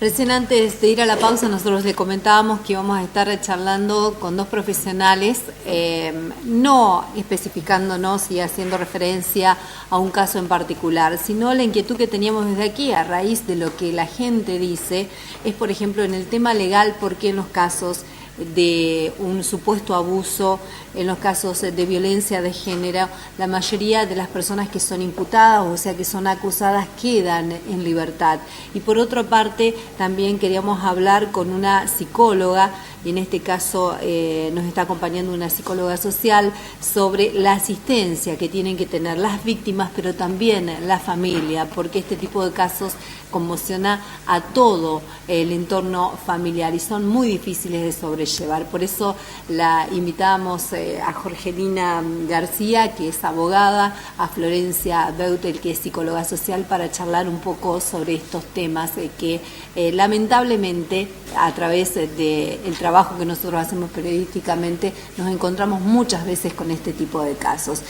Recién antes de ir a la pausa nosotros le comentábamos que íbamos a estar charlando con dos profesionales, no especificándonos y haciendo referencia a un caso en particular, sino la inquietud que teníamos desde aquí a raíz de lo que la gente dice es, por ejemplo, en el tema legal, por qué en los casos de un supuesto abuso, en los casos de violencia de género, la mayoría de las personas que son imputadas, o sea que son acusadas, quedan en libertad. Y por otra parte, también queríamos hablar con una psicóloga, y en este caso nos está acompañando una psicóloga social, sobre la asistencia que tienen que tener las víctimas, pero también la familia, porque este tipo de casos conmociona a todo el entorno familiar y son muy difíciles de sobrellevar. Por eso la invitamos a Jorgelina García, que es abogada, a Florencia Beutel, que es psicóloga social, para charlar un poco sobre estos temas que lamentablemente a través del trabajo que nosotros hacemos periodísticamente nos encontramos muchas veces con este tipo de casos.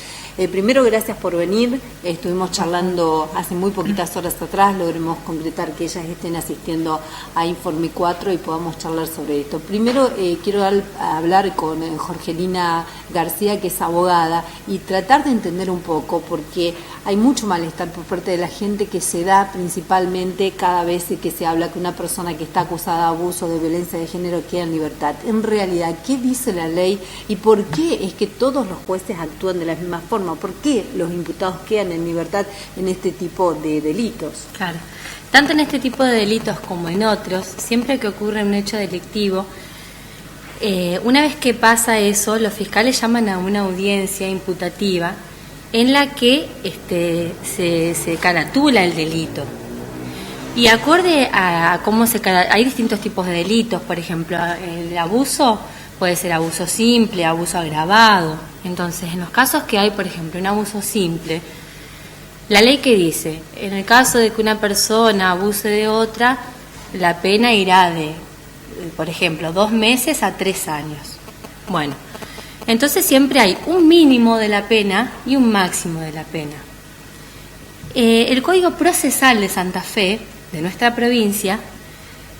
Primero, gracias por venir. Estuvimos charlando hace muy poquitas horas atrás, logremos concretar que ellas estén asistiendo a Informe 4 y podamos charlar sobre esto. Primero quiero hablar con Jorgelina García, que es abogada, y tratar de entender un poco, porque hay mucho malestar por parte de la gente que se da principalmente cada vez que se habla que una persona que está acusada de abuso, de violencia de género, queda en libertad. En realidad, ¿qué dice la ley y por qué es que todos los jueces actúan de la misma forma? ¿Por qué los imputados quedan en libertad en este tipo de delitos? Claro, tanto en este tipo de delitos como en otros, siempre que ocurre un hecho delictivo, una vez que pasa eso, los fiscales llaman a una audiencia imputativa en la que se caratula el delito. Y acorde a cómo hay distintos tipos de delitos, por ejemplo, el abuso puede ser abuso simple, abuso agravado. Entonces, en los casos que hay, por ejemplo, un abuso simple, la ley que dice, en el caso de que una persona abuse de otra, la pena irá de, por ejemplo, 2 meses a 3 años. Bueno, entonces siempre hay un mínimo de la pena y un máximo de la pena. El Código Procesal de Santa Fe, de nuestra provincia,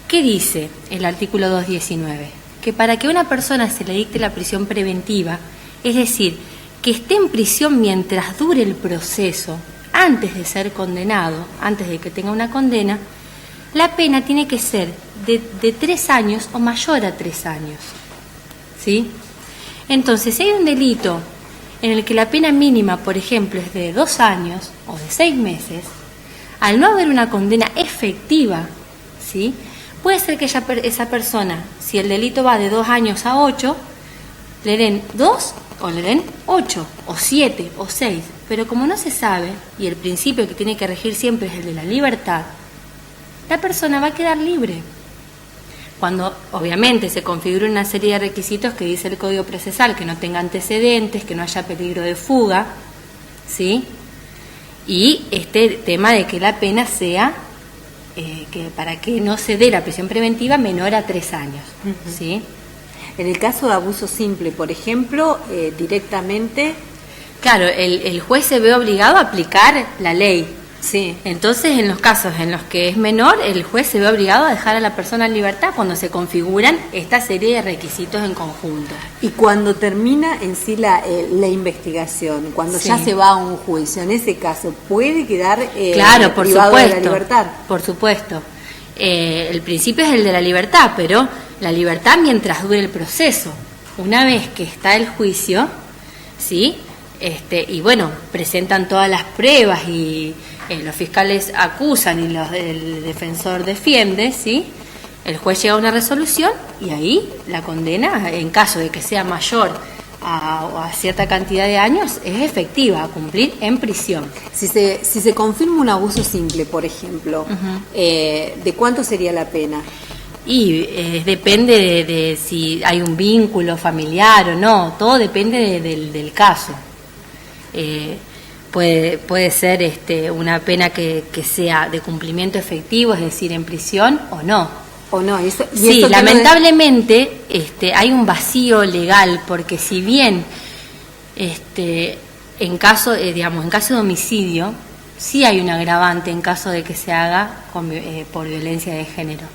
¿qué dice el artículo 219? Que para que a una persona se le dicte la prisión preventiva, es decir, que esté en prisión mientras dure el proceso, antes de ser condenado, antes de que tenga una condena, la pena tiene que ser de 3 años o mayor a 3 años. ¿Sí? Entonces, si hay un delito en el que la pena mínima, por ejemplo, es de 2 años o de 6 meses, al no haber una condena efectiva, ¿sí?, puede ser que esa persona, si el delito va de 2 años a 8, le den 2 o le den 8 o 7 o 6, pero como no se sabe, y el principio que tiene que regir siempre es el de la libertad, la persona va a quedar libre. Cuando obviamente se configura una serie de requisitos que dice el Código Procesal, que no tenga antecedentes, que no haya peligro de fuga, ¿sí? Y este tema de que la pena sea, que para que no se dé la prisión preventiva, menor a 3 años, ¿sí? En el caso de abuso simple, por ejemplo, directamente... Claro, el juez se ve obligado a aplicar la ley. Sí. Entonces, en los casos en los que es menor, el juez se ve obligado a dejar a la persona en libertad cuando se configuran esta serie de requisitos en conjunto. Y cuando termina en sí la investigación, cuando ya se va a un juicio, en ese caso, ¿puede quedar claro, por privado supuesto, de la libertad? Por supuesto. El principio es el de la libertad, pero la libertad mientras dure el proceso. Una vez que está el juicio, ¿sí? Y bueno, presentan todas las pruebas y los fiscales acusan y el defensor defiende, ¿sí? El juez llega a una resolución y ahí la condena, en caso de que sea mayor a cierta cantidad de años, es efectiva, a cumplir en prisión. Si se confirma un abuso simple, por ejemplo, ¿de cuánto sería la pena? Y depende de si hay un vínculo familiar o no, todo depende del caso. Puede ser una pena que sea de cumplimiento efectivo, es decir, en prisión o no. O no, sí, lamentablemente hay un vacío legal, porque si bien en caso de homicidio sí hay un agravante en caso de que se haga por violencia de género.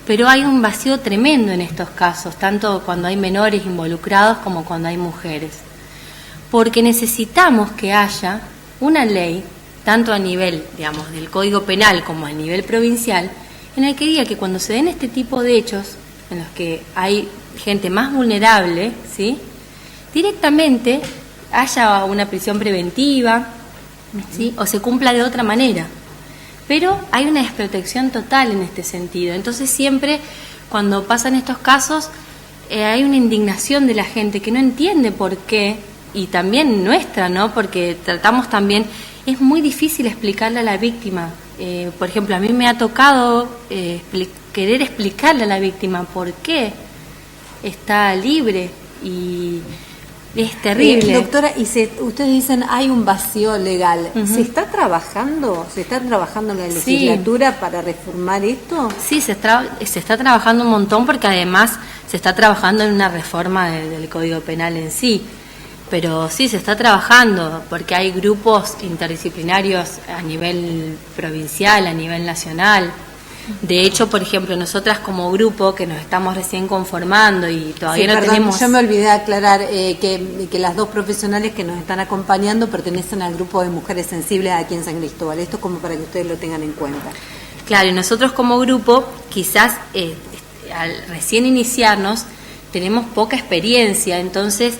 pero hay un vacío tremendo en estos casos, tanto cuando hay menores involucrados como cuando hay mujeres. Porque necesitamos que haya una ley, tanto a nivel, digamos, del Código Penal como a nivel provincial, en el que diga que cuando se den este tipo de hechos, en los que hay gente más vulnerable, ¿sí?, directamente haya una prisión preventiva, ¿sí?, o se cumpla de otra manera. Pero hay una desprotección total en este sentido. Entonces siempre cuando pasan estos casos hay una indignación de la gente que no entiende por qué, y también nuestra, ¿no? Porque tratamos también, es muy difícil explicarle a la víctima. Por ejemplo, a mí me ha tocado querer explicarle a la víctima por qué está libre, y es terrible. Doctora, y ustedes dicen hay un vacío legal. ¿Se está trabajando? ¿Se está trabajando en la legislatura para reformar esto? Sí, se está trabajando un montón, porque además se está trabajando en una reforma del Código Penal en sí. Pero sí, se está trabajando, porque hay grupos interdisciplinarios a nivel provincial, a nivel nacional. De hecho, por ejemplo, nosotras como grupo, que nos estamos recién conformando y todavía no tenemos... Yo me olvidé de aclarar que las dos profesionales que nos están acompañando pertenecen al grupo de mujeres sensibles aquí en San Cristóbal. Esto como para que ustedes lo tengan en cuenta. Claro, y nosotros como grupo, quizás al recién iniciarnos, tenemos poca experiencia, entonces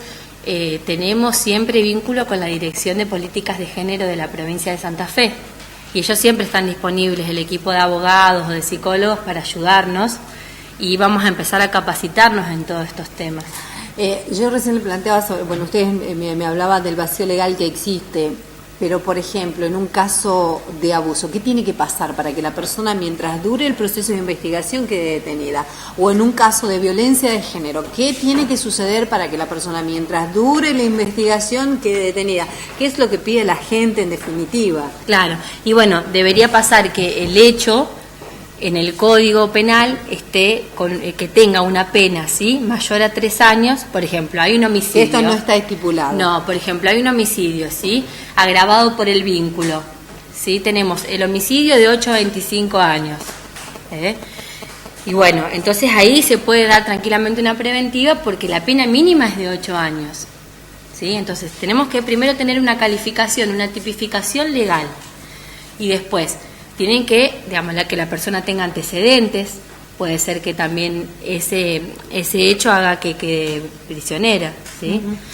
tenemos siempre vínculo con la Dirección de Políticas de Género de la provincia de Santa Fe. Y ellos siempre están disponibles, el equipo de abogados o de psicólogos, para ayudarnos, y vamos a empezar a capacitarnos en todos estos temas. Yo recién le planteaba ustedes me hablaban del vacío legal que existe, pero por ejemplo, en un caso de abuso, ¿qué tiene que pasar para que la persona, mientras dure el proceso de investigación, quede detenida? O en un caso de violencia de género, ¿qué tiene que suceder para que la persona, mientras dure la investigación, quede detenida? ¿Qué es lo que pide la gente en definitiva? Claro, y bueno, debería pasar que el hecho en el Código Penal que tenga una pena, ¿sí?, mayor a 3 años. Por ejemplo, hay un homicidio. Esto no está estipulado. No, por ejemplo, hay un homicidio, ¿sí?, agravado por el vínculo, ¿sí? Tenemos el homicidio de 8 a 25 años. Y bueno, entonces ahí se puede dar tranquilamente una preventiva, porque la pena mínima es de 8 años, ¿sí? Entonces tenemos que primero tener una calificación, una tipificación legal, y después tienen que, digamos, que la persona tenga antecedentes. Puede ser que también ese hecho haga que quede prisionera, ¿sí?